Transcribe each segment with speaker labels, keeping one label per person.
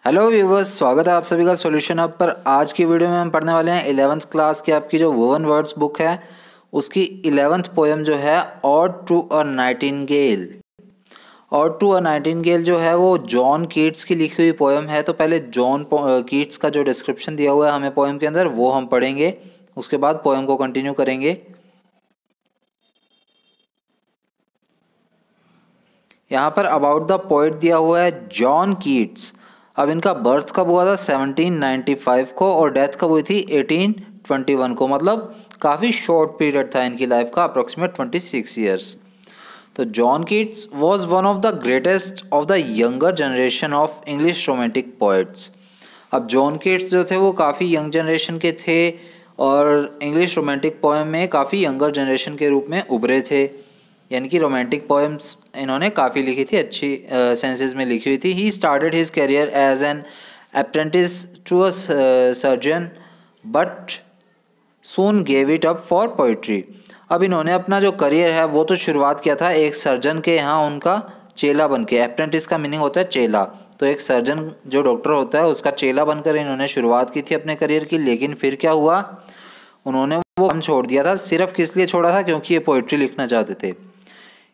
Speaker 1: Hello viewers, स्वागत है आप सभी का सॉल्यूशन अप पर। आज की वीडियो में हम पढ़ने वाले हैं 11th क्लास की आपकी जो वुवन वर्ड्स बुक है उसकी 11th पोएम जो है ode to a nightingale. Ode to a nightingale जो है वो जॉन कीट्स की लिखी हुई पोएम है। तो पहले जॉन कीट्स का जो डिस्क्रिप्शन दिया हुआ है हमें पोएम के अंदर वो हम पढ़ेंगे, उसके बाद पोएम को कंटिन्यू करेंगे। यहाँ पर अबाउट द पोएट दिया हुआ है जॉन कीट्स। अब इनका बर्थ कब हुआ था 1795 को और डेथ कब हुई थी 1821 को, मतलब काफ़ी शॉर्ट पीरियड था इनकी लाइफ का, अप्रोक्सीमेट 26 ईयर्स। तो John Keats was one of the greatest of the younger generation of English romantic poets. अब जॉन कीट्स जो थे वो काफ़ी यंग जनरेशन के थे और इंग्लिश रोमांटिक पोएम में काफ़ी यंगर जनरेशन के रूप में उभरे थे। यानी कि रोमांटिक पोएम्स इन्होंने काफ़ी लिखी थी, अच्छी सेंसेस में लिखी हुई थी। He started his career as an apprentice to a surgeon but soon gave it up for poetry. अब इन्होंने अपना जो करियर है वो तो शुरुआत किया था एक सर्जन के यहाँ उनका चेला बन के। अप्रेंटिस का मीनिंग होता है चेला, तो एक सर्जन जो डॉक्टर होता है उसका चेला बनकर इन्होंने शुरुआत की थी अपने करियर की। लेकिन फिर क्या हुआ, उन्होंने वो काम छोड़ दिया था। सिर्फ किस लिए छोड़ा था, क्योंकि ये पोइट्री लिखना चाहते थे।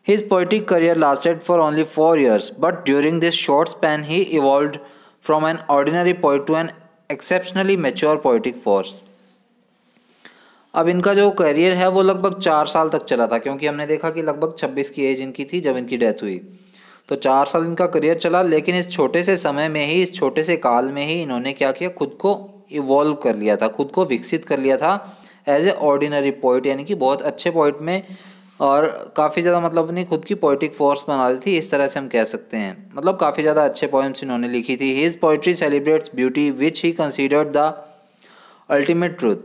Speaker 1: His poetic career lasted for only 4 years, but during this short span he evolved from an ordinary poet to an exceptionally mature poetic force. अब इनका जो करियर है वो लगभग 4 साल तक चला था, क्योंकि हमने देखा कि लगभग 26 की एज इनकी थी जब इनकी डेथ हुई। तो 4 साल इनका करियर चला, लेकिन इस छोटे से समय में ही, इस छोटे से काल में ही इन्होंने क्या किया, खुद को इवॉल्व कर लिया था, खुद को विकसित कर लिया था एज ए ऑर्डिनरी पोइट, यानी कि बहुत अच्छे पोइट में, और काफ़ी ज़्यादा मतलब अपनी खुद की पोइटिक फोर्स बना ली थी, इस तरह से हम कह सकते हैं। मतलब काफ़ी ज़्यादा अच्छे पोएम्स इन्होंने लिखी थी। His poetry celebrates beauty which he considered the ultimate truth.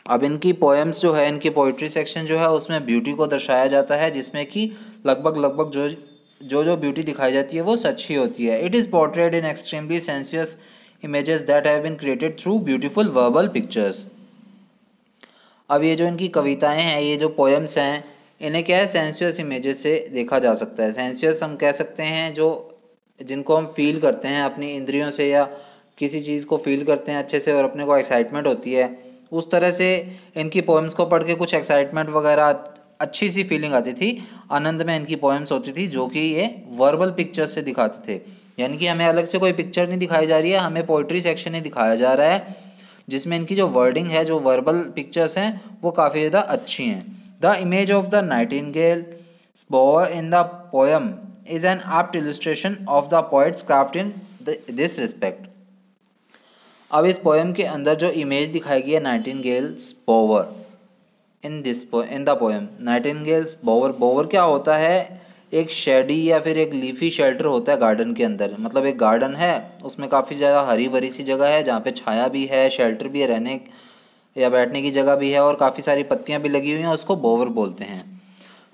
Speaker 1: अब इनकी पोएम्स जो है, इनकी पोइट्री सेक्शन जो है उसमें ब्यूटी को दर्शाया जाता है, जिसमें कि लगभग जो ब्यूटी दिखाई जाती है वो सच ही होती है। It is portrayed in extremely sensuous images that have been created through beautiful verbal pictures. अब ये जो इनकी कविताएं हैं, ये जो पोएम्स हैं, इन्हें क्या है, सेंसुअस इमेजेस से देखा जा सकता है। सेंसुअस हम कह सकते हैं जो जिनको हम फील करते हैं अपनी इंद्रियों से, या किसी चीज़ को फील करते हैं अच्छे से और अपने को एक्साइटमेंट होती है, उस तरह से इनकी पोएम्स को पढ़ के कुछ एक्साइटमेंट वगैरह, अच्छी सी फीलिंग आती थी, आनंद में इनकी पोएम्स होती थी, जो कि ये वर्बल पिक्चर्स से दिखाते थे। यानी कि हमें अलग से कोई पिक्चर नहीं दिखाई जा रही है, हमें पोइट्री सेक्शन ही दिखाया जा रहा है, जिसमें इनकी जो वर्डिंग है, जो वर्बल पिक्चर्स हैं, वो काफ़ी ज़्यादा अच्छी हैं। The image of the nightingale's bower in the poem is an apt illustration of the poet's craft in this respect. अब इस पोएम के अंदर जो इमेज दिखाई गई है nightingale's bower in the poem, nightingale's bower, bower क्या होता है, एक शेडी या फिर एक लीफी शेल्टर होता है गार्डन के अंदर। मतलब एक गार्डन है, उसमें काफ़ी ज़्यादा हरी भरी सी जगह है जहाँ पे छाया भी है, शेल्टर भी है, रहने या बैठने की जगह भी है, और काफ़ी सारी पत्तियाँ भी लगी हुई हैं, उसको बोवर बोलते हैं।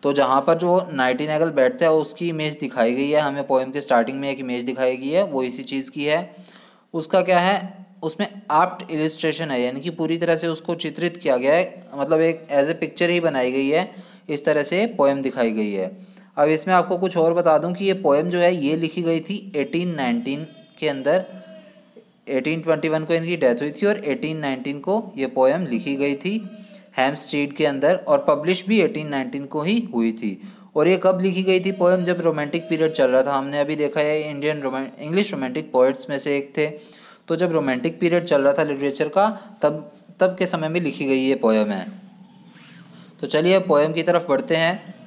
Speaker 1: तो जहाँ पर जो नाइटिंगेल बैठता है उसकी इमेज दिखाई गई है हमें। पोएम के स्टार्टिंग में एक इमेज दिखाई गई है, वो इसी चीज़ की है। उसका क्या है, उसमें एप्ट इलिस्ट्रेशन है, यानी कि पूरी तरह से उसको चित्रित किया गया है, मतलब एक एज ए पिक्चर ही बनाई गई है, इस तरह से पोएम दिखाई गई है। अब इसमें आपको कुछ और बता दूं कि ये पोएम जो है ये लिखी गई थी 1819 के अंदर। 1821 को इनकी डेथ हुई थी और 1819 को ये पोएम लिखी गई थी हैम्पस्टीड के अंदर, और पब्लिश भी 1819 को ही हुई थी। और ये कब लिखी गई थी पोएम, जब रोमांटिक पीरियड चल रहा था। हमने अभी देखा है इंग्लिश रोमांटिक पोएट्स में से एक थे, तो जब रोमांटिक पीरियड चल रहा था लिटरेचर का, तब के समय में लिखी गई ये पोएम है। तो चलिए पोएम की तरफ बढ़ते हैं।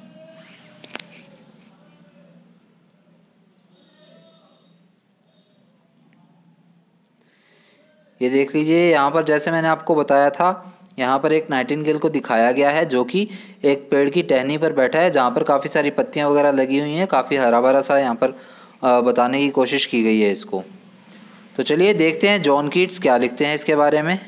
Speaker 1: ये देख लीजिए, यहाँ पर जैसे मैंने आपको बताया था, यहाँ पर एक नाइटिंगेल को दिखाया गया है जो कि एक पेड़ की टहनी पर बैठा है, जहाँ पर काफ़ी सारी पत्तियाँ वगैरह लगी हुई हैं, काफ़ी हरा भरा सा यहाँ पर बताने की कोशिश की गई है इसको। तो चलिए देखते हैं जॉन कीट्स क्या लिखते हैं इसके बारे में।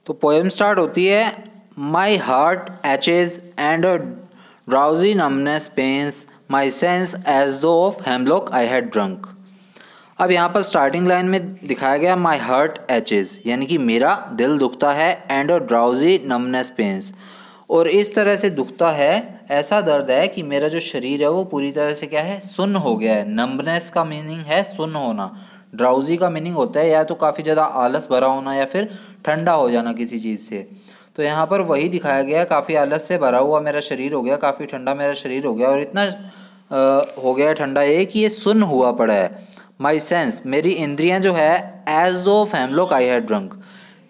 Speaker 1: तो पोएम स्टार्ट होती है, my heart aches and a drowsy numbness pains my sense as though of hemlock I had drunk. अब यहाँ पर स्टार्टिंग लाइन में दिखाया गया माई हार्ट एचेज, यानी कि मेरा दिल दुखता है, and a drowsy numbness pains, और इस तरह से दुखता है, ऐसा दर्द है कि मेरा जो शरीर है वो पूरी तरह से क्या है, सुन्न हो गया है। नंबनेस का मीनिंग है सुन्न होना। ड्राउजी का मीनिंग होता है या तो काफ़ी ज़्यादा आलस भरा होना या फिर ठंडा हो जाना किसी चीज़ से। तो यहाँ पर वही दिखाया गया, काफ़ी आलस से भरा हुआ मेरा शरीर हो गया, काफ़ी ठंडा मेरा शरीर हो गया, और इतना हो गया ठंडा ये कि ये सुन्न हुआ पड़ा है। माई सेंस, मेरी इंद्रियां जो है, as of hemlock I had drunk,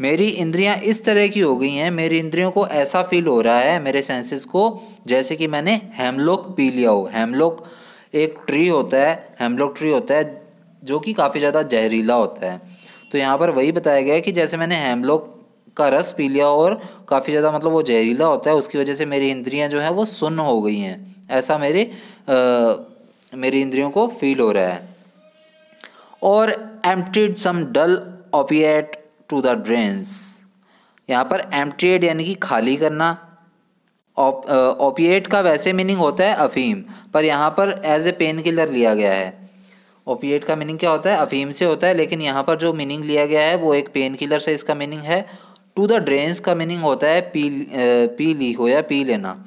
Speaker 1: मेरी इंद्रियां इस तरह की हो गई हैं, मेरी इंद्रियों को ऐसा फील हो रहा है, मेरे सेंसेस को, जैसे कि मैंने हेमलॉक पी लिया हो। हेमलॉक एक ट्री होता है, हेमलॉक ट्री होता है जो कि काफ़ी ज़्यादा जहरीला होता है। तो यहाँ पर वही बताया गया है कि जैसे मैंने हेमलॉक का रस पी लिया और काफ़ी ज़्यादा मतलब वो जहरीला होता है, उसकी वजह से मेरी इंद्रियां जो हैं वो सुन्न हो गई हैं, ऐसा मेरी इंद्रियों को फील हो रहा है। और emptied some dull opiate to the drains, यहाँ पर एम्प्टीड यानी कि खाली करना। ओपिएट का वैसे मीनिंग होता है अफीम, पर यहाँ पर एज ए पेन किलर लिया गया है। ओपिएट का मीनिंग क्या होता है, अफीम से होता है, लेकिन यहाँ पर जो मीनिंग लिया गया है वो एक पेन किलर से इसका मीनिंग है। टू द ड्रेन्स का मीनिंग होता है पी ली हो या पी लेना।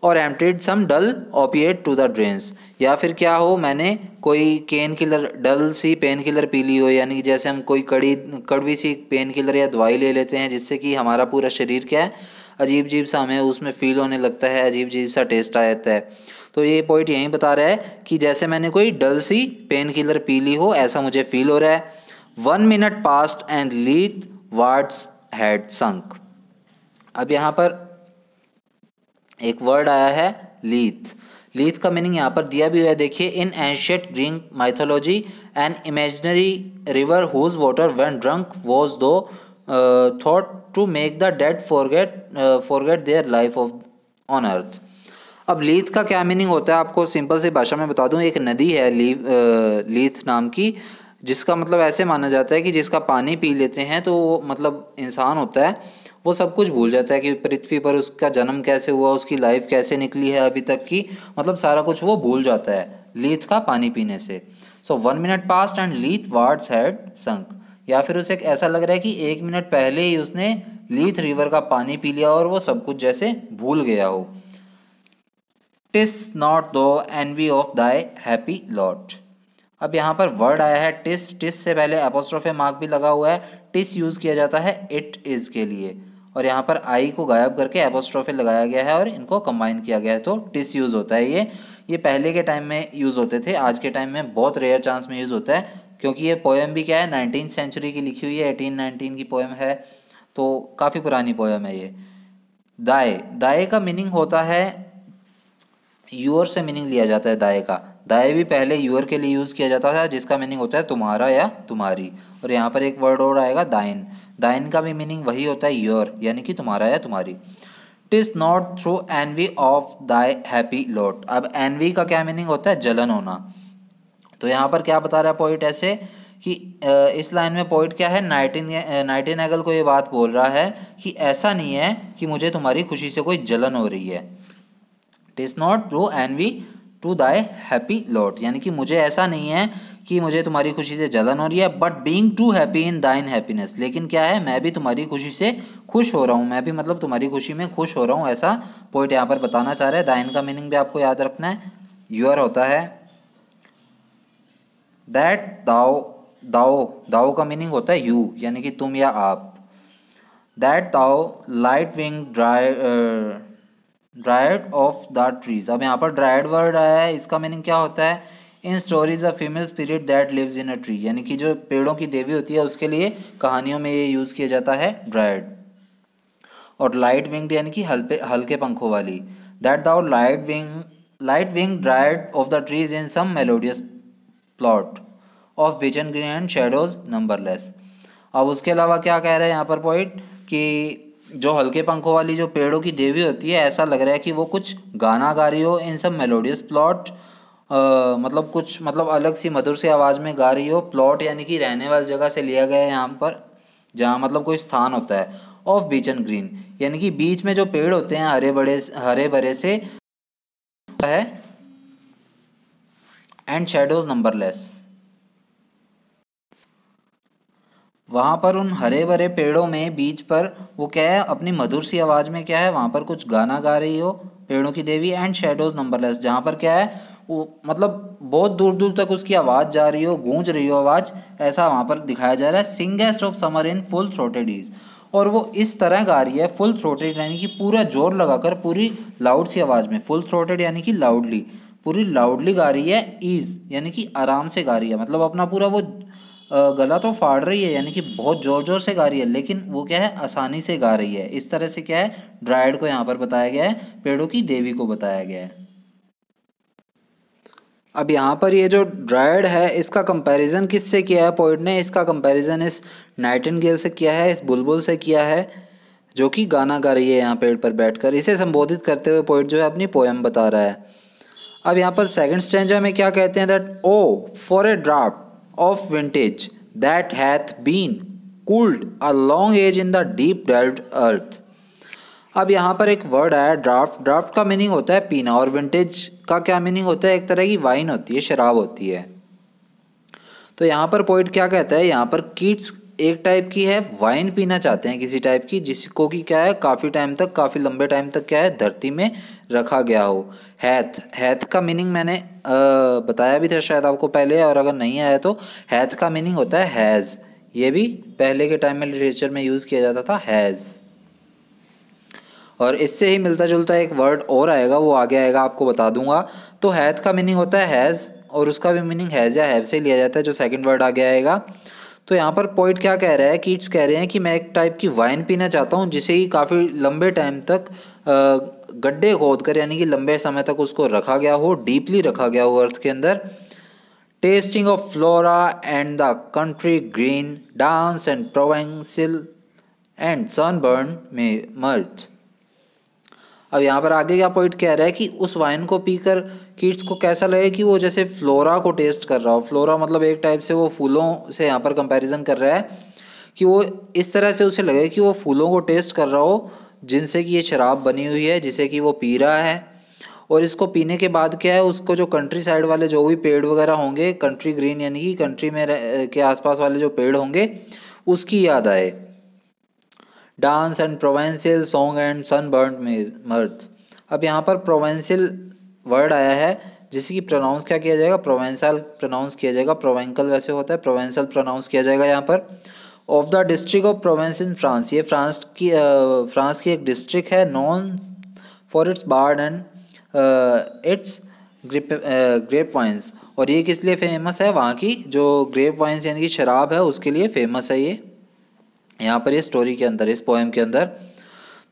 Speaker 1: और emptied some dull opiate to the drains, या फिर क्या हो, मैंने कोई पेन किलर, डल सी पेन किलर पी ली हो, यानी कि जैसे हम कोई कड़वी सी पेन किलर या दवाई ले लेते हैं जिससे कि हमारा पूरा शरीर क्या है, अजीब अजीब सा हमें उसमें फील होने लगता है, अजीब अजीब सा टेस्ट आ जाता है। तो ये पॉइंट यहीं बता रहा है कि जैसे मैंने कोई डल सी पेन किलर पी ली हो, ऐसा मुझे फील हो रहा है। 1 minute past and Lethe wards had sunk. अब यहाँ पर एक वर्ड आया है लीथ। लीथ का मीनिंग यहाँ पर दिया भी हुआ है, देखिए, in ancient Greek mythology an imaginary river whose water when drunk was though thought to make the dead forget their life on earth. अब लीथ का क्या मीनिंग होता है, आपको सिंपल सी भाषा में बता दूं। एक नदी है लीथ नाम की, जिसका मतलब ऐसे माना जाता है कि जिसका पानी पी लेते हैं तो मतलब इंसान होता है वो सब कुछ भूल जाता है कि पृथ्वी पर उसका जन्म कैसे हुआ, उसकी लाइफ कैसे निकली है अभी तक की, मतलब सारा कुछ वो भूल जाता है लीथ का पानी पीने से। So 1 minute past and Lethe wards had sunk, या फिर उसे ऐसा लग रहा है कि 1 मिनट पहले ही उसने लीथ रिवर का पानी पी लिया और वो सब कुछ जैसे भूल गया हो। टिस नॉट दो N V of thy happy lot. अब यहाँ पर वर्ड आया है टिस, टिस से पहले एपोस्ट्रोफे मार्क भी लगा हुआ है। टिस यूज किया जाता है इट इज के लिए, और यहाँ पर आई को गायब करके एपोस्ट्रोफे लगाया गया है और इनको कंबाइन किया गया है, तो टिस यूज होता है। ये पहले के टाइम में यूज होते थे, आज के टाइम में बहुत रेयर चांस में यूज होता है, क्योंकि ये पोएम भी क्या है 19th सेंचुरी की लिखी हुई है, 1819 की पोएम है, तो काफ़ी पुरानी पोएम है ये। दाए, दाए का मीनिंग होता है, यूअर से मीनिंग लिया जाता है दाए का। दाए भी पहले यूअर के लिए यूज़ किया जाता था, जिसका मीनिंग होता है तुम्हारा या तुम्हारी। और यहाँ पर एक वर्ड और आएगा दाइन, दाइन का भी मीनिंग वही होता है योर, यानी कि तुम्हारा या तुम्हारी। TISS not through N V of thy happy lot. अब एनवी का क्या मीनिंग होता है, जलन होना। तो यहाँ पर क्या बता रहा है पोइट ऐसे कि इस लाइन में पोइट क्या है, नाइटिंगेल को ये बात बोल रहा है कि ऐसा नहीं है कि मुझे तुम्हारी खुशी से कोई जलन हो रही है। TISS not through N V to thy happy lot, यानी कि मुझे ऐसा नहीं है कि मुझे तुम्हारी खुशी से जलन हो रही है, but being too happy in thine happiness, लेकिन क्या है, मैं भी तुम्हारी खुशी से खुश हो रहा हूँ, मैं भी मतलब तुम्हारी खुशी में खुश हो रहा हूँ, ऐसा पोइट यहाँ पर बताना चाह रहा है। दाइन का मीनिंग भी आपको याद रखना है, यूअर होता है। दैट दाओ, दाओ, दाओ का मीनिंग होता है यू, यानी कि तुम या आप। दैट दाओ light wing dryad of the trees. अब यहाँ पर ड्राइड वर्ड आया है, इसका मीनिंग क्या होता है, in stories a female spirit that lives in a tree, यानी कि जो पेड़ों की देवी होती है उसके लिए कहानियों में ये यूज़ किया जाता है ड्राइड। और लाइट विंग्ड यानी कि हल्के पंखों वाली। That thou light wing dryad of the trees in some melodious plot of vision green and shadows numberless. अब उसके अलावा क्या कह रहे हैं यहाँ पर पॉइंट कि जो हल्के पंखों वाली जो पेड़ों की देवी होती है, ऐसा लग रहा है कि वो कुछ गाना गा रही हो इन सब मेलोडियस प्लॉट, मतलब कुछ मतलब अलग सी मधुर सी आवाज़ में गा रही हो। प्लॉट यानी कि रहने वाली जगह से लिया गया है यहाँ पर, जहाँ मतलब कोई स्थान होता है। ऑफ बीच एंड ग्रीन यानी कि बीच में जो पेड़ होते हैं हरे भरे से है। And shadows numberless. वहाँ पर उन हरे भरे पेड़ों में बीच पर वो क्या है, अपनी मधुर सी आवाज़ में क्या है, वहाँ पर कुछ गाना गा रही हो पेड़ों की देवी। एंड शेडोज नंबरलेस, जहाँ पर क्या है वो मतलब बहुत दूर दूर तक उसकी आवाज़ जा रही हो, गूंज रही हो आवाज़, ऐसा वहाँ पर दिखाया जा रहा है। Singest of summer in full throated ease, और वो इस तरह गा रही है फुल थ्रोटेड यानी कि पूरा जोर लगाकर, पूरी लाउड सी आवाज़ में। फुल थ्रोटेड यानी कि लाउडली, पूरी लाउडली गा रही है। ईज यानी कि आराम से गा रही है, मतलब अपना पूरा वो गला तो फाड़ रही है, यानी कि बहुत जोर जोर से गा रही है, लेकिन वो क्या है, आसानी से गा रही है। इस तरह से क्या है, ड्राइड को यहाँ पर बताया गया है, पेड़ों की देवी को बताया गया है। अब यहाँ पर ये जो ड्राइड है इसका कंपैरिजन किससे किया है पोइट ने, इसका कंपैरिजन इस नाइटिंगेल से किया है, इस बुलबुल से किया है, जो कि गाना गा रही है यहाँ पेड़ पर बैठकर। इसे संबोधित करते हुए पोइट जो है अपनी पोएम बता रहा है। अब यहाँ पर सेकंड स्टैंजा में क्या कहते हैं, that O for a draught of vintage that hath been cooled a long age in the deep delved earth. अब यहाँ पर एक वर्ड आया ड्राफ्ट। ड्राफ्ट का मीनिंग होता है पीना, और विंटेज का क्या मीनिंग होता है, एक तरह की वाइन होती है, शराब होती है। तो यहाँ पर पोइट क्या कहता है, यहाँ पर कीट्स एक टाइप की है वाइन पीना चाहते हैं किसी टाइप की, जिसको कि क्या है काफ़ी टाइम तक, काफ़ी लंबे टाइम तक क्या है धरती में रखा गया हो। हैथ, हैथ का मीनिंग मैंने बताया भी था शायद आपको पहले, और अगर नहीं आया तो हैथ का मीनिंग होता है हैज़। ये भी पहले के टाइम में लिटरेचर में यूज़ किया जाता था, हैज़। और इससे ही मिलता जुलता एक वर्ड और आएगा, वो आगे आएगा, आपको बता दूंगा। तो हैथ का मीनिंग होता है हैज़, और उसका भी मीनिंग हैज़ या हैव से लिया जाता है, जो सेकंड वर्ड आगे आएगा। तो यहाँ पर पोइट क्या कह रहा है, कीट्स कह रहे हैं कि मैं एक टाइप की वाइन पीना चाहता हूँ, जिसे ही काफ़ी लंबे टाइम तक गड्ढे खोद कर, यानी कि लंबे समय तक उसको रखा गया हो, डीपली रखा गया हो अर्थ के अंदर। Tasting of Flora and the country green, dance and Provencal and sunburn में मर्ज। अब यहाँ पर आगे क्या पॉइंट कह रहा है कि उस वाइन को पीकर कीट्स को कैसा लगे कि वो जैसे फ्लोरा को टेस्ट कर रहा हो। फ्लोरा मतलब एक टाइप से वो फूलों से यहाँ पर कंपैरिजन कर रहा है, कि वो इस तरह से उसे लगे कि वो फूलों को टेस्ट कर रहा हो, जिनसे कि ये शराब बनी हुई है, जिसे कि वो पी रहा है। और इसको पीने के बाद क्या है, उसको जो कंट्री साइड वाले जो भी पेड़ वगैरह होंगे, कंट्री ग्रीन यानी कि कंट्री में के आसपास वाले जो पेड़ होंगे, उसकी याद आए। Dance and Provencal song and sunburn mirth. अब यहाँ पर प्रोवेंशियल वर्ड आया है, जिसे कि प्रोनाउंस क्या किया जाएगा, प्रोवेंसल प्रोनाउंस किया जाएगा। प्रोवेंकल वैसे होता है, प्रोवेंसल प्रोनाउंस किया जाएगा यहाँ पर। Of the district of Provence in France, ये फ्रांस की एक डिस्ट्रिक्ट है, known for its bard and its grape wines. और ये किस लिए फेमस है, वहाँ की जो ग्रेप वाइन्स यानी कि शराब है उसके लिए फेमस है ये, यहाँ पर ये स्टोरी के अंदर, इस पोएम के अंदर।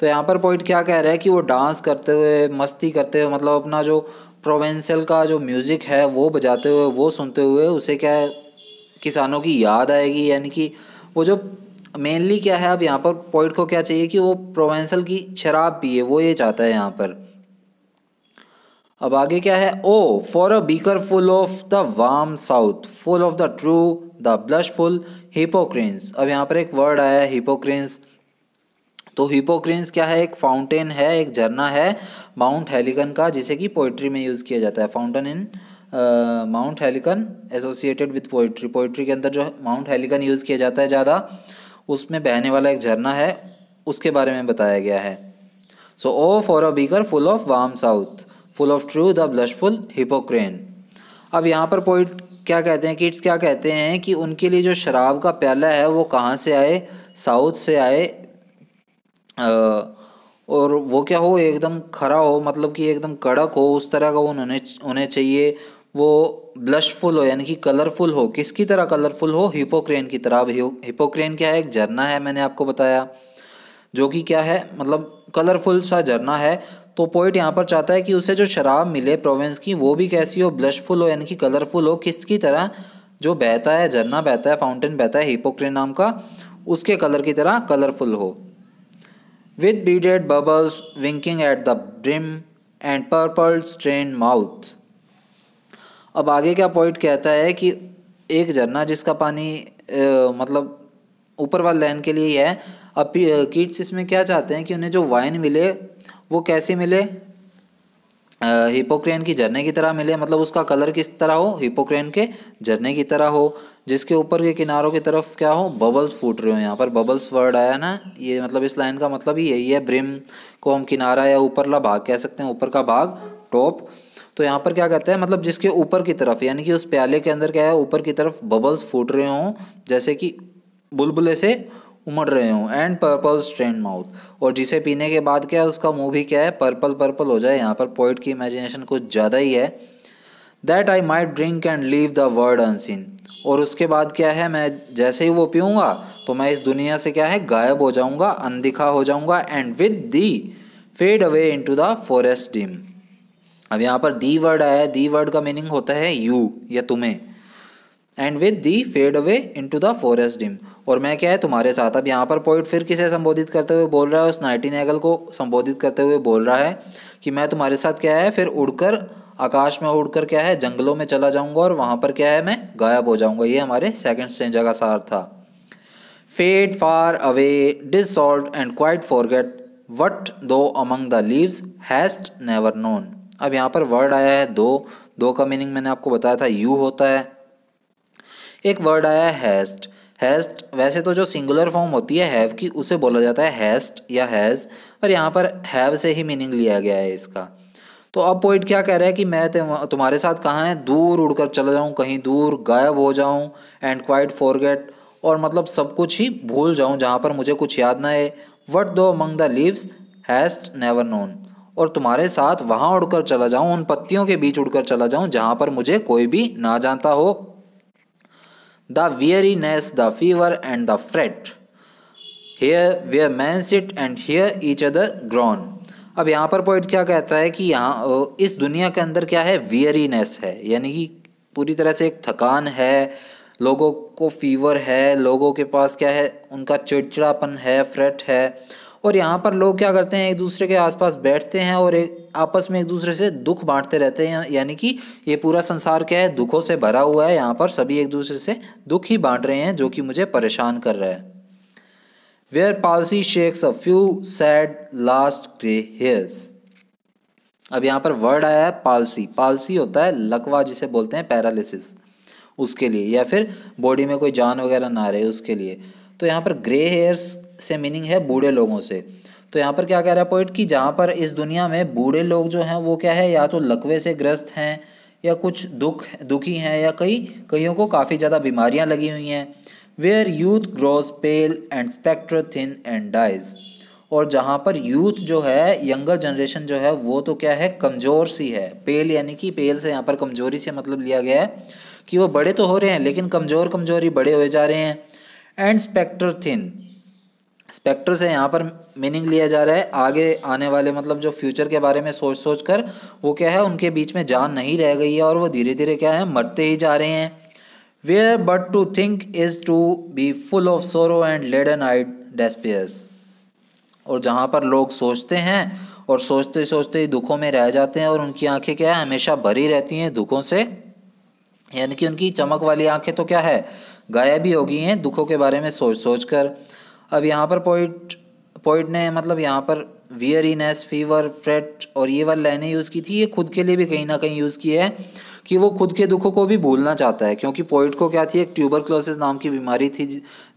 Speaker 1: तो यहाँ पर पोइट क्या कह रहा है कि वो डांस करते हुए, मस्ती करते हुए, मतलब अपना जो प्रोवेंशियल का जो म्यूज़िक है वो बजाते हुए, वो सुनते हुए उसे क्या है, किसानों की याद आएगी। यानी कि वो जो मेनली क्या है, अब यहाँ पर पोइट को क्या चाहिए कि वो प्रोवेंशियल की शराब पिए, वो ये चाहता है यहाँ पर। अब आगे क्या है, O for a beaker full of the warm south, full of the true the blushful Hippocrene. अब यहाँ पर एक वर्ड आया है हिपोक्रेंस। तो हिपोक्रेंस क्या है, एक फाउंटेन है, एक झरना है माउंट हेलिकन का, जिसे कि पोइट्री में यूज़ किया जाता है। Fountain in mount हेलिकन associated with poetry, poetry के अंदर जो माउंट हेलिकन यूज़ किया जाता है ज़्यादा, उसमें बहने वाला एक झरना है, उसके बारे में बताया गया है। So O for a beaker full of warm south, full of true the blushful Hippocrene. अब यहाँ पर पोइट क्या कहते हैं, किड्स क्या कहते हैं कि उनके लिए जो शराब का प्याला है वो कहाँ से आए, साउथ से आए। और वो क्या हो, एकदम खरा हो, मतलब कि एकदम कड़क हो, उस तरह का उन्हें चाहिए। वो ब्लशफुल हो यानी कि कलरफुल हो, किसकी तरह कलरफुल हो, हिपोक्रेन की तरह। हिपोक्रेन क्या है, एक झरना है, मैंने आपको बताया, जो कि क्या है, मतलब कलरफुल सा झरना है। तो पोइट यहाँ पर चाहता है कि उसे जो शराब मिले प्रोवेंस की, वो भी कैसी हो, ब्लशफुल हो यानी कि कलरफुल हो, किसकी तरह, जो बहता है, झरना बहता है, फाउंटेन बहता है हिपोक्रेन नाम का, उसके कलर की तरह कलरफुल हो। With beaded bubbles winking at the brim and purple strain mouth. अब आगे क्या पोइट कहता है कि एक झरना जिसका पानी मतलब ऊपर वाले लाइन के लिए ही है। अब किड्स इसमें क्या चाहते हैं कि उन्हें जो वाइन मिले वो कैसे मिले, हिपोक्रेन की झरने की तरह मिले, मतलब उसका कलर किस तरह हो, हिपोक्रेन के झरने की तरह हो, जिसके ऊपर के किनारों की तरफ क्या हो, बबल्स फूट रहे हो। यहाँ पर बबल्स वर्ड आया ना, ये मतलब इस लाइन का मतलब ही यही है। ब्रिम को हम किनारा या ऊपरला भाग कह सकते हैं, ऊपर का भाग, टॉप। तो यहाँ पर क्या कहते हैं, मतलब जिसके ऊपर की तरफ, यानी कि उस प्याले के अंदर क्या है, ऊपर की तरफ बबल्स फूट रहे हों, जैसे कि बुलबुले से उमड़ रहे हों। एंड पर्पल स्ट्रेन माउथ, और जिसे पीने के बाद क्या है, उसका मुंह भी क्या है, पर्पल पर्पल हो जाए। यहाँ पर पोइट की इमेजिनेशन कुछ ज़्यादा ही है। That I might drink and leave the world unseen, और उसके बाद क्या है, मैं जैसे ही वो पीऊँगा तो मैं इस दुनिया से क्या है, गायब हो जाऊँगा, अनदिखा हो जाऊँगा। And with thee fade away into the forest dim. अब यहाँ पर दी वर्ड आया है, दी वर्ड का मीनिंग होता है यू या तुम्हें। And with thee fade away into the forest dim, और मैं क्या है, तुम्हारे साथ। अब यहाँ पर पोइट फिर किसे संबोधित करते हुए बोल रहा है, उस नाइटिंगेल को संबोधित करते हुए बोल रहा है कि मैं तुम्हारे साथ क्या है, फिर उड़कर आकाश में उड़कर क्या है, जंगलों में चला जाऊंगा, और वहाँ पर क्या है, मैं गायब हो जाऊंगा। ये हमारे सेकंड स्टेंजा का सार था। Fade far away, dissolve and quite forget what thou among the leaves hast never known. अब यहाँ पर वर्ड आया है दो का मीनिंग मैंने आपको बताया था यू होता है। एक वर्ड आया है हैस्ट। हैस्ट वैसे तो जो सिंगुलर फॉर्म होती है हैव की, उसे बोला जाता है हैस्ट या हैज़, पर यहाँ पर हैव से ही मीनिंग लिया गया है इसका। तो अब पोइट क्या कह रहा है कि मैं तुम्हारे साथ कहाँ है, दूर उड़कर चला जाऊँ, कहीं दूर गायब हो जाऊँ। एंड क्वाइट फॉरगेट, और मतलब सब कुछ ही भूल जाऊँ, जहाँ पर मुझे कुछ याद ना है। What thou among the leaves hast never known, और तुम्हारे साथ वहाँ उड़कर चला जाऊँ, उन पत्तियों के बीच उड़कर चला जाऊँ जहाँ पर मुझे कोई भी ना जानता हो। The weariness, the fever and the fret, here where men sit and hear each other groan। अब यहाँ पर पॉइंट क्या कहता है कि यहाँ इस दुनिया के अंदर क्या है, वियरीनेस है, यानी कि पूरी तरह से एक थकान है, लोगों को फीवर है, लोगों के पास क्या है, उनका चिड़चिड़ापन है, फ्रेट है। और यहाँ पर लोग क्या करते हैं, एक दूसरे के आसपास बैठते हैं और आपस में एक दूसरे से दुख बांटते रहते हैं, यानी कि ये पूरा संसार क्या है, दुखों से भरा हुआ है। यहाँ पर सभी एक दूसरे से दुख ही बांट रहे हैं, जो कि मुझे परेशान कर रहा है। Where palsy shakes a few sad last grey hairs. अब यहाँ पर वर्ड आया है पालसी। पालसी होता है लकवा, जिसे बोलते हैं पैरालिसिस, उसके लिए, या फिर बॉडी में कोई जान वगैरह ना रहे उसके लिए। तो यहाँ पर ग्रे हेयर्स से मीनिंग है बूढ़े लोगों से। तो यहाँ पर क्या कह रहा है पोइट कि जहाँ पर इस दुनिया में बूढ़े लोग जो हैं वो क्या है, या तो लकवे से ग्रस्त हैं, या कुछ दुखी हैं, या कईयों को काफ़ी ज़्यादा बीमारियाँ लगी हुई हैं। Where youth grows pale and spectre thin and dies, और जहाँ पर यूथ जो है, यंगर जनरेशन जो है, वो तो क्या है, कमज़ोर सी है। पेल यानी कि पेल से यहाँ पर कमज़ोरी से मतलब लिया गया है कि वो बड़े तो हो रहे हैं लेकिन कमज़ोर कमज़ोर ही बड़े हुए जा रहे हैं। एंड स्पेक्टर थिन, स्पेक्टर से यहाँ पर मीनिंग लिया जा रहा है आगे आने वाले, मतलब जो फ्यूचर के बारे में सोच सोच कर वो क्या है, उनके बीच में जान नहीं रह गई है, और वो धीरे धीरे क्या है, मरते ही जा रहे हैं। Where but to think is to be full of sorrow and leaden eyed despairs, और जहाँ पर लोग सोचते हैं और सोचते सोचते ही दुखों में रह जाते हैं, और उनकी आंखें क्या है, हमेशा भरी रहती हैं दुखों से, यानी कि उनकी चमक वाली आंखें तो क्या है, गायब ही हो गई हैं दुखों के बारे में सोच सोच कर। अब यहाँ पर पोइट ने मतलब यहाँ पर वियरीनेस, फीवर, फ्रेट और ये वाली लाइनें यूज़ की थी, ये खुद के लिए भी कहीं ना कहीं यूज़ की है कि वो खुद के दुखों को भी भूलना चाहता है। क्योंकि पोइट को क्या थी, एक ट्यूबरक्लोसिस नाम की बीमारी थी,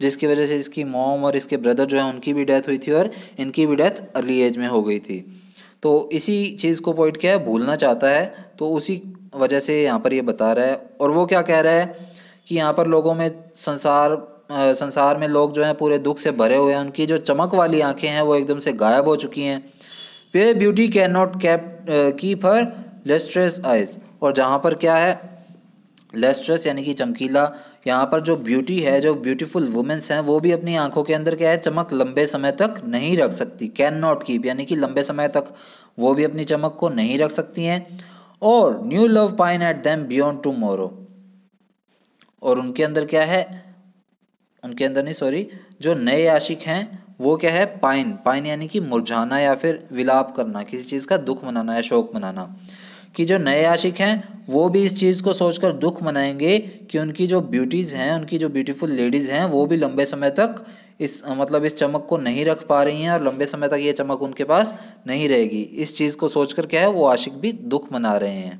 Speaker 1: जिसकी वजह से इसकी मॉम और इसके ब्रदर जो है उनकी भी डेथ हुई थी, और इनकी भी डेथ अर्ली एज में हो गई थी। तो इसी चीज़ को पोइट क्या है, भूलना चाहता है, तो उसी वजह से यहाँ पर ये बता रहा है। और वो क्या कह रहा है कि यहाँ पर लोगों में संसार में लोग जो हैं पूरे दुख से भरे हुए हैं, उनकी जो चमक वाली आंखें हैं वो एकदम से गायब हो चुकी हैं। Where beauty can not keep her lustrous eyes, और जहाँ पर क्या है, लेस्ट्रेस यानी कि चमकीला, यहाँ पर जो ब्यूटी है, जो ब्यूटीफुल वुमेन्स हैं, वो भी अपनी आंखों के अंदर क्या है, चमक लंबे समय तक नहीं रख सकती। कैन नॉट कीप यानी कि लंबे समय तक वो भी अपनी चमक को नहीं रख सकती हैं। और new love pine at them beyond tomorrow, और उनके अंदर क्या है, उनके अंदर नहीं सॉरी, जो नए आशिक हैं वो क्या है, पाइन यानी कि मुरझाना या फिर विलाप करना, किसी चीज़ का दुख मनाना या शोक मनाना, कि जो नए आशिक हैं वो भी इस चीज़ को सोचकर दुख मनाएंगे कि उनकी जो ब्यूटीज़ हैं, उनकी जो ब्यूटीफुल लेडीज़ हैं, वो भी लंबे समय तक इस मतलब इस चमक को नहीं रख पा रही हैं और लंबे समय तक ये चमक उनके पास नहीं रहेगी। इस चीज़ को सोचकर क्या है वो आशिक भी दुख मना रहे हैं।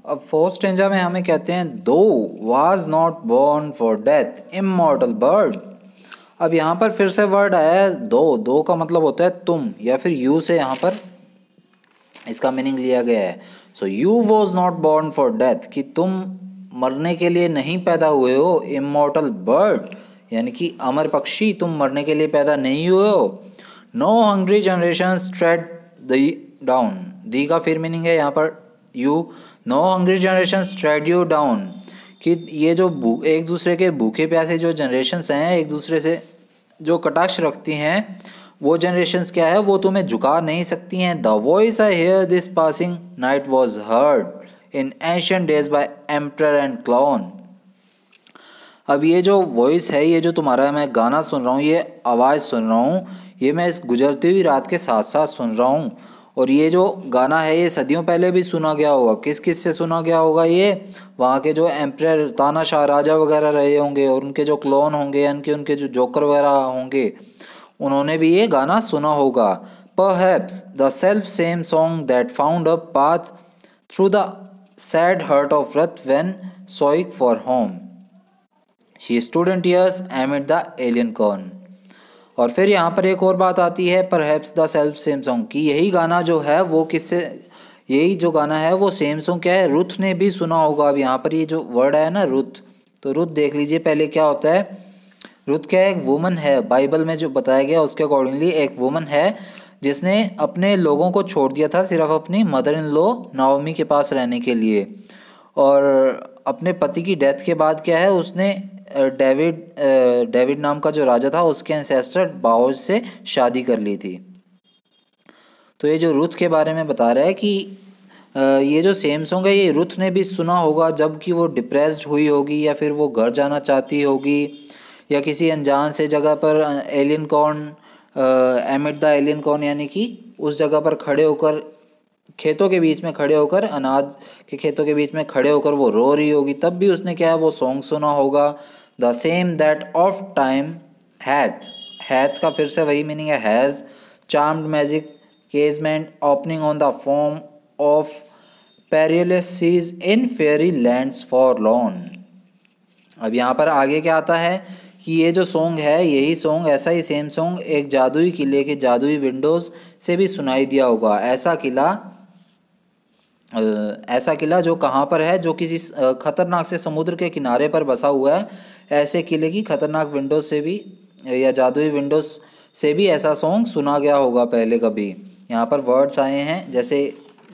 Speaker 1: अब फोर्थ स्टेंजा में हमें कहते हैं thou was not born for death immortal bird. अब यहाँ पर फिर से वर्ड आया है दो का मतलब होता है तुम या फिर यू से यहाँ पर इसका मीनिंग लिया गया है। So you was not born for death कि तुम मरने के लिए नहीं पैदा हुए हो। इमॉर्टल बर्ड यानी कि अमर पक्षी, तुम मरने के लिए पैदा नहीं हुए हो। No hungry generation tread thee down, thee का फिर मीनिंग है यहाँ पर you. No hungry generation tread you down कि ये जो एक दूसरे के भूखे प्यासे जो जनरेशन्स हैं, एक दूसरे से जो कटाक्ष रखती हैं, वो जनरेशन्स क्या है वो तुम्हें झुका नहीं सकती हैं। The voice I hear this passing night was heard in ancient days by emperor and clown. अब ये जो वॉइस है, ये जो तुम्हारा मैं गाना सुन रहा हूँ, ये आवाज़ सुन रहा हूँ, ये मैं इस गुजरती हुई रात के साथ साथ सुन रहा हूँ। और ये जो गाना है ये सदियों पहले भी सुना गया होगा। किस किस से सुना गया होगा? ये वहाँ के जो एम्परर तानाशाह राजा वगैरह रहे होंगे और उनके जो क्लोन होंगे यानी उनके जो जोकर वगैरह होंगे, उन्होंने भी ये गाना सुना होगा। Perhaps the self same song that found a path through the sad heart of Ruth when sick for home she stood in tears amid the alien corn. और फिर यहाँ पर एक और बात आती है perhaps the self same song कि यही गाना जो है वो किससे, यही जो गाना है वो सेम सॉन्ग क्या है रुथ ने भी सुना होगा। अब यहाँ पर ये जो वर्ड है ना रुथ, तो रुथ देख लीजिए पहले क्या होता है। रुथ क्या है? एक वुमन है। बाइबल में जो बताया गया उसके अकॉर्डिंगली एक वुमन है जिसने अपने लोगों को छोड़ दिया था सिर्फ अपनी मदर इन लॉ नाओमी के पास रहने के लिए। और अपने पति की डेथ के बाद क्या है उसने डेविड नाम का जो राजा था उसके एंसेस्टर बाओज से शादी कर ली थी। तो ये जो रुथ के बारे में बता रहा है कि ये जो सेम सॉन्ग है ये रुथ ने भी सुना होगा जबकि वो डिप्रेस्ड हुई होगी या फिर वो घर जाना चाहती होगी या किसी अनजान से जगह पर alien corn एमिड the alien corn यानी कि उस जगह पर खड़े होकर खेतों के बीच में खड़े होकर अनाज के खेतों के बीच में खड़े होकर वो रो रही होगी, तब भी उसने क्या है वो सॉन्ग सुना होगा। The same that oft time hath, hath का फिर से वही मीनिंग है has, charmed magic casements opening on the foam of perilous seas in faery lands forlorn. अब यहाँ पर आगे क्या आता है कि ये जो सॉन्ग है यही सॉन्ग ऐसा ही सेम सॉन्ग एक जादुई किले के जादुई विंडोज़ से भी सुनाई दिया होगा। ऐसा किला जो कहाँ पर है, जो किसी खतरनाक से समुद्र के किनारे पर बसा हुआ है। ऐसे किले की खतरनाक विंडोज से भी या जादुई विंडोज से भी ऐसा सॉन्ग सुना गया होगा पहले कभी। यहाँ पर वर्ड्स आए हैं, जैसे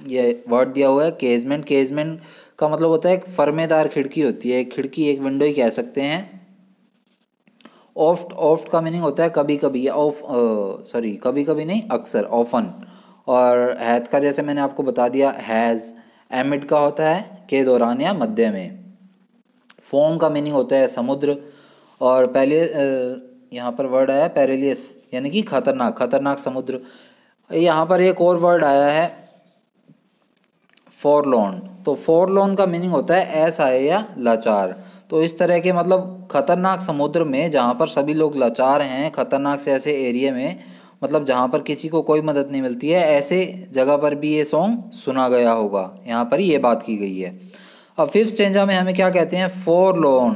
Speaker 1: ये वर्ड दिया हुआ है केजमेंट। केजमेंट का मतलब होता है एक फर्मेदार खिड़की होती है, एक खिड़की एक विंडो ही कह सकते हैं। ऑफ्ट, ऑफ्ट का मीनिंग होता है कभी कभी, कभी कभी नहीं अक्सर, ऑफन। और हैथ का जैसे मैंने आपको बता दिया हैज़। एमिड का होता है के दौरान या मध्य में। फोम का मीनिंग होता है समुद्र। और पहले यहाँ पर वर्ड आया पेरिलियस यानी कि खतरनाक, खतरनाक समुद्र। यहाँ पर एक और वर्ड आया है फॉरलॉन। तो फॉरलॉन का मीनिंग होता है असहाय या लाचार। तो इस तरह के मतलब खतरनाक समुद्र में जहाँ पर सभी लोग लाचार हैं, खतरनाक से ऐसे एरिया में मतलब जहाँ पर किसी को कोई मदद नहीं मिलती है, ऐसे जगह पर भी ये सॉन्ग सुना गया होगा। यहाँ पर ये बात की गई है। अब फिफ्थ स्टेंजा में हमें क्या कहते हैं फॉरलॉन।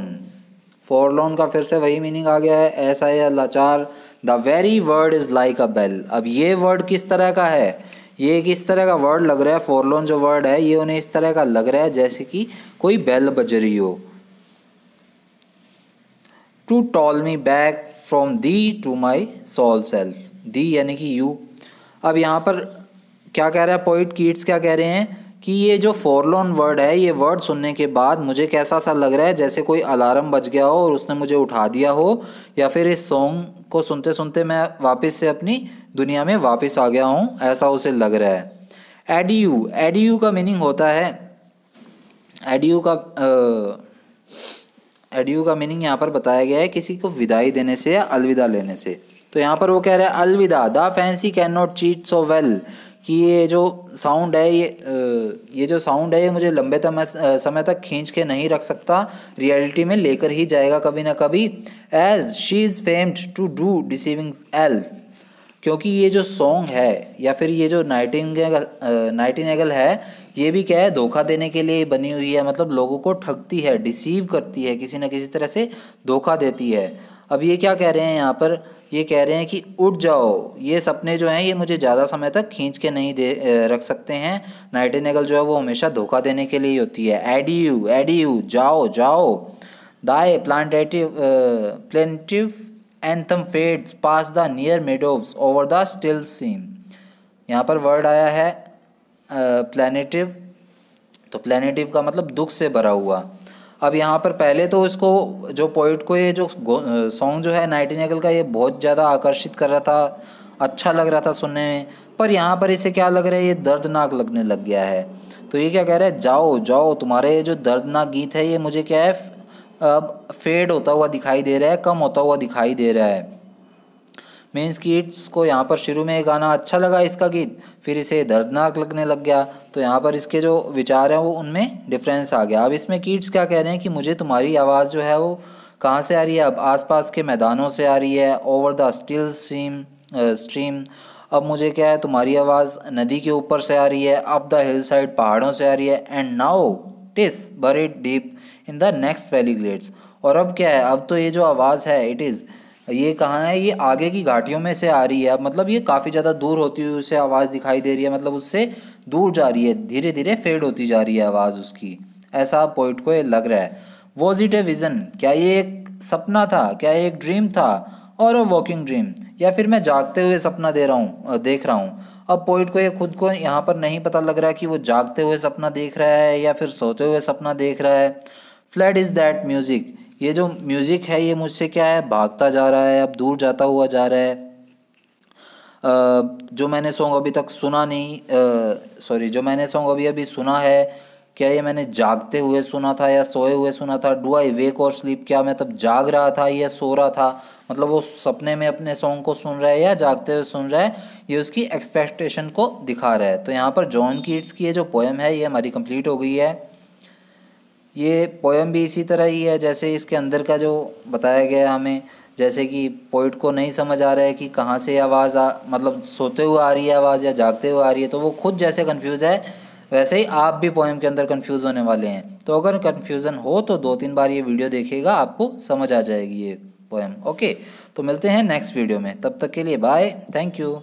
Speaker 1: फॉरलॉन का फिर से वही मीनिंग आ गया है ऐसा या लाचार। The very word is like a bell. अब ये वर्ड किस तरह का है, ये किस तरह का वर्ड लग रहा है, फॉरलॉन जो वर्ड है ये उन्हें इस तरह का लग रहा है जैसे कि कोई बेल बज रही हो। To toll me back from thee to my sole self, thee यानी कि यू। अब यहाँ पर क्या कह रहा है पोइट कीट्स, क्या कह रहे हैं कि ये जो फॉरलॉन वर्ड है ये वर्ड सुनने के बाद मुझे कैसा सा लग रहा है जैसे कोई अलार्म बज गया हो और उसने मुझे उठा दिया हो, या फिर इस सॉन्ग को सुनते सुनते मैं वापस से अपनी दुनिया में वापस आ गया हूँ, ऐसा उसे लग रहा है। एडियू, एडियू का मीनिंग होता है, एडियू का मीनिंग यहाँ पर बताया गया है किसी को विदाई देने से या अलविदा लेने से। तो यहाँ पर वो कह रहा है अलविदा, the fancy can not cheat so well, कि ये जो साउंड है ये जो साउंड है ये मुझे लंबे समय तक खींच के नहीं रख सकता, रियलिटी में लेकर ही जाएगा कभी ना कभी। As she is famed to do deceiving elf, क्योंकि ये जो सॉन्ग है या फिर ये जो नाइटिंगेल है, ये भी क्या है, धोखा देने के लिए बनी हुई है। मतलब लोगों को ठगती है, डिसीव करती है, किसी न किसी तरह से धोखा देती है। अब ये क्या कह रहे हैं यहाँ पर, ये कह रहे हैं कि उठ जाओ, ये सपने जो हैं ये मुझे ज़्यादा समय तक खींच के नहीं रख सकते हैं। नाइटिंगेल जो है वो हमेशा धोखा देने के लिए होती है। एडियू, जाओ जाओ। Thy plaintive anthem fades past the near meadows over the still stream. यहाँ पर वर्ड आया है प्लेनेटिव, तो प्लेनेटिव का मतलब दुख से भरा हुआ। अब यहाँ पर पहले तो इसको जो पोइट को ये जो सॉन्ग जो है नाइटिंगेल का, ये बहुत ज़्यादा आकर्षित कर रहा था, अच्छा लग रहा था सुनने में। पर यहाँ पर इसे क्या लग रहा है, ये दर्दनाक लगने लग गया है। तो ये क्या कह रहा है, जाओ जाओ, तुम्हारे ये जो दर्दनाक गीत है ये मुझे क्या है, अब फेड होता हुआ दिखाई दे रहा है, कम होता हुआ दिखाई दे रहा है। मीन्स किड्स को यहाँ पर शुरू में गाना अच्छा लगा इसका गीत, फिर इसे दर्दनाक लगने लग गया। तो यहाँ पर इसके जो विचार हैं वो उनमें डिफरेंस आ गया। अब इसमें किड्स क्या कह रहे हैं कि मुझे तुम्हारी आवाज़ जो है वो कहाँ से आ रही है, अब आसपास के मैदानों से आ रही है। ओवर द स्टिल स्ट्रीम, अब मुझे क्या है, तुम्हारी आवाज़ नदी के ऊपर से आ रही है। अप द हिल साइड, पहाड़ों से आ रही है। And now TISS buried deep in the next valley glades, और अब क्या है, अब तो ये जो आवाज़ है इट इज़, ये कहाँ है, ये आगे की घाटियों में से आ रही है। अब मतलब ये काफ़ी ज़्यादा दूर होती हुई उसे आवाज़ दिखाई दे रही है, मतलब उससे दूर जा रही है, धीरे धीरे फेड होती जा रही है आवाज़ उसकी, ऐसा पोइट को ये लग रहा है। वॉज इट ए विज़न, क्या ये एक सपना था, क्या ये एक ड्रीम था, और अ वॉकिंग ड्रीम, या फिर मैं जागते हुए सपना देख रहा हूँ। अब पोइट को ये खुद को यहाँ पर नहीं पता लग रहा कि वो जागते हुए सपना देख रहा है या फिर सोते हुए सपना देख रहा है। फ्लैट इज़ दैट म्यूज़िक, ये जो म्यूज़िक है ये मुझसे क्या है, भागता जा रहा है, अब दूर जाता हुआ जा रहा है। जो मैंने सॉन्ग अभी तक सुना नहीं, जो मैंने सॉन्ग अभी सुना है, क्या ये मैंने जागते हुए सुना था या सोए हुए सुना था। डू आई वेक और स्लीप, क्या मैं तब जाग रहा था या सो रहा था। मतलब वो सपने में अपने सॉन्ग को सुन रहा है या जागते हुए सुन रहा है, ये उसकी एक्सपेक्टेशन को दिखा रहा है। तो यहाँ पर जॉन कीट्स की ये जो पोएम है ये हमारी कंप्लीट हो गई है। ये पोएम भी इसी तरह ही है जैसे इसके अंदर का जो बताया गया है हमें, जैसे कि पोइट को नहीं समझ आ रहा है कि कहाँ से आवाज़ मतलब सोते हुए आ रही है आवाज़ या जागते हुए आ रही है, तो वो खुद जैसे कंफ्यूज है वैसे ही आप भी पोएम के अंदर कंफ्यूज होने वाले हैं। तो अगर कंफ्यूजन हो तो 2-3 बार ये वीडियो देखिएगा, आपको समझ आ जाएगी ये पोएम। ओके, तो मिलते हैं नेक्स्ट वीडियो में, तब तक के लिए बाय, थैंक यू।